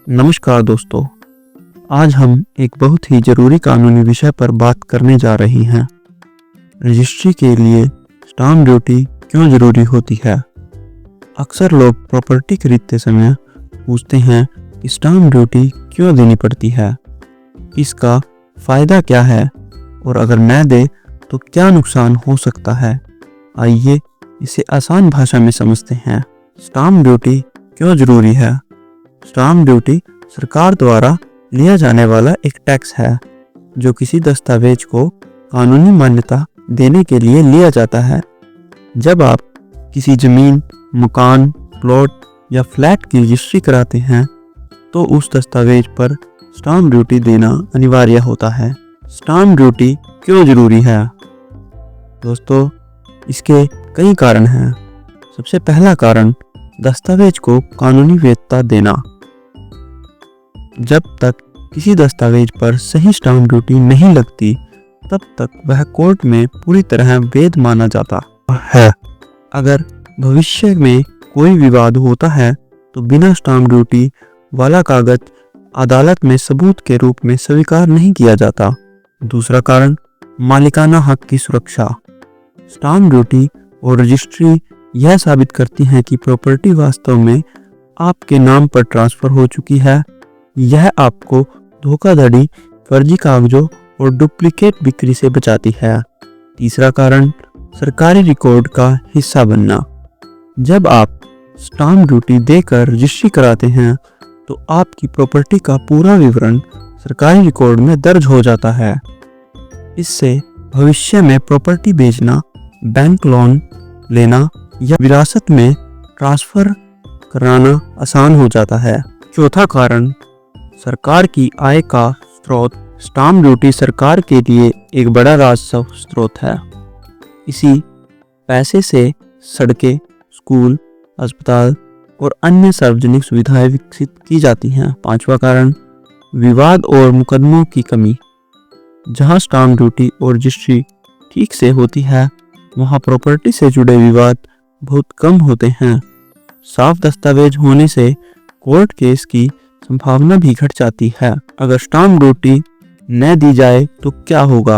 नमस्कार दोस्तों, आज हम एक बहुत ही ज़रूरी कानूनी विषय पर बात करने जा रही हैं। रजिस्ट्री के लिए स्टाम्प ड्यूटी क्यों ज़रूरी होती है। अक्सर लोग प्रॉपर्टी खरीदते समय पूछते हैं कि स्टाम्प ड्यूटी क्यों देनी पड़ती है, इसका फ़ायदा क्या है और अगर न दे तो क्या नुकसान हो सकता है। आइए इसे आसान भाषा में समझते हैं। स्टाम्प ड्यूटी क्यों ज़रूरी है। स्टाम्प ड्यूटी सरकार द्वारा लिया जाने वाला एक टैक्स है जो किसी दस्तावेज को कानूनी मान्यता देने के लिए लिया जाता है। जब आप किसी जमीन, मकान, प्लॉट या फ्लैट की रजिस्ट्री कराते हैं तो उस दस्तावेज पर स्टाम्प ड्यूटी देना अनिवार्य होता है। स्टाम्प ड्यूटी क्यों ज़रूरी है दोस्तों, इसके कई कारण हैं। सबसे पहला कारण दस्तावेज को कानूनी वैधता देना। जब तक किसी दस्तावेज पर सही स्टाम्प ड्यूटी नहीं लगती तब तक वह कोर्ट में पूरी तरह वैध माना जाता है। अगर भविष्य में कोई विवाद होता है तो बिना स्टाम्प ड्यूटी वाला कागज अदालत में सबूत के रूप में स्वीकार नहीं किया जाता। दूसरा कारण मालिकाना हक की सुरक्षा। स्टाम्प ड्यूटी और रजिस्ट्री यह साबित करती हैं कि प्रॉपर्टी वास्तव में आपके नाम पर ट्रांसफर हो चुकी है। यह आपको धोखाधड़ी, फर्जी कागजों और डुप्लीकेट बिक्री से बचाती है। तीसरा कारण सरकारी रिकॉर्ड का हिस्सा बनना। जब आप स्टाम्प ड्यूटी देकर रजिस्ट्री कराते हैं तो आपकी प्रॉपर्टी का पूरा विवरण सरकारी रिकॉर्ड में दर्ज हो जाता है। इससे भविष्य में प्रॉपर्टी बेचना, बैंक लोन लेना या विरासत में ट्रांसफर कराना आसान हो जाता है। चौथा कारण सरकार की आय का स्रोत। स्टाम्प ड्यूटी सरकार के लिए एक बड़ा राजस्व स्रोत है। इसी पैसे से सड़कें, स्कूल, अस्पताल और अन्य सार्वजनिक सुविधाएं विकसित की जाती हैं। पांचवा कारण विवाद और मुकदमों की कमी। जहां स्टाम्प ड्यूटी और रजिस्ट्री ठीक से होती है वहां प्रॉपर्टी से जुड़े विवाद बहुत कम होते हैं। साफ दस्तावेज होने से कोर्ट केस की संभावना भी घट जाती है। अगर स्टाम्प ड्यूटी न दी जाए तो क्या होगा।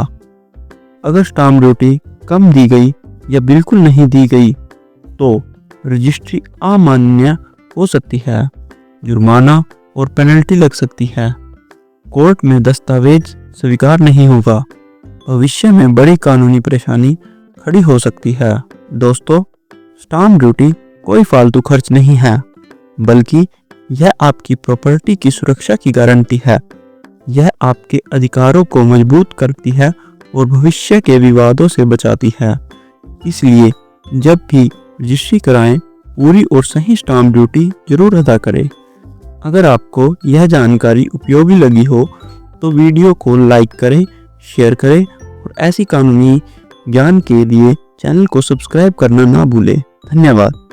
अगर स्टाम्प ड्यूटी कम दी गई या बिल्कुल नहीं दी गई तो रजिस्ट्री अमान्य हो सकती है, जुर्माना और पेनल्टी लग सकती है, कोर्ट में दस्तावेज स्वीकार नहीं होगा, भविष्य में बड़ी कानूनी परेशानी खड़ी हो सकती है। दोस्तों, स्टाम्प ड्यूटी कोई फालतू खर्च नहीं है, बल्कि यह आपकी प्रॉपर्टी की सुरक्षा की गारंटी है। यह आपके अधिकारों को मजबूत करती है और भविष्य के विवादों से बचाती है। इसलिए जब भी रजिस्ट्री कराएं, पूरी और सही स्टाम्प ड्यूटी जरूर अदा करें। अगर आपको यह जानकारी उपयोगी लगी हो तो वीडियो को लाइक करें, शेयर करें और ऐसी कानूनी ज्ञान के लिए चैनल को सब्सक्राइब करना ना भूलें। धन्यवाद।